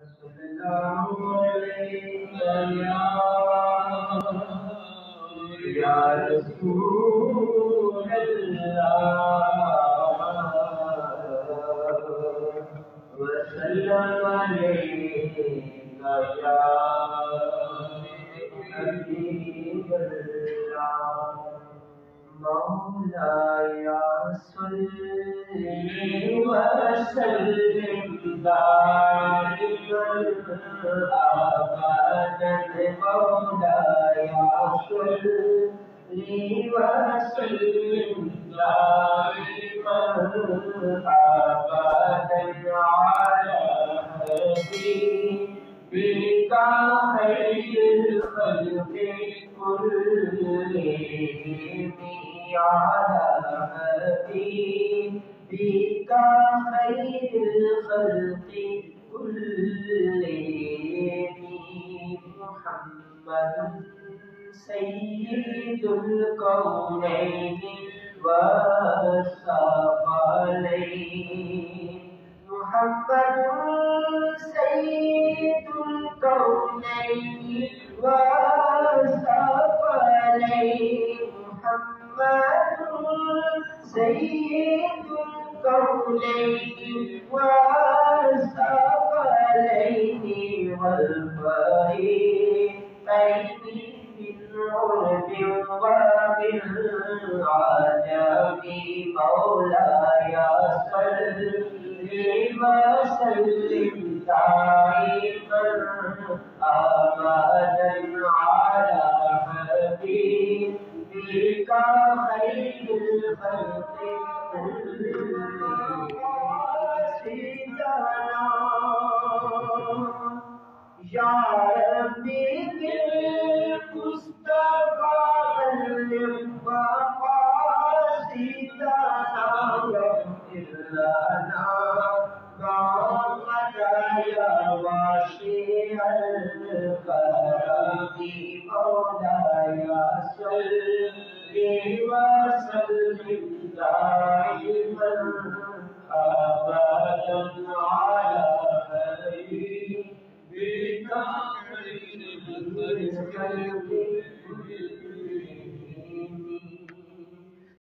السلام علیکم یا رسول اللہ وسلم علیک یا حبیب اللہ مولاي صل وسلم دائما ابدا مولاي صل وسلم دائما ابدا على حبيبك خير الخلق كلهم على حبيبك خير الخلق كلهم محمد سيد الكونين والثقلين محمد سيد الكونين والثقلين محمد سيد الكونين والثقلين والفريقين من عرب ومن عجم مولاي صل وسلم دائما ابدا على حبيبك خير الخلق كلهم سيدنا يا ربي بالمصطفى بلغ مقاصدنا واغفر لنا يا واسع الكرم مولاي صل وسلم دائما ابدا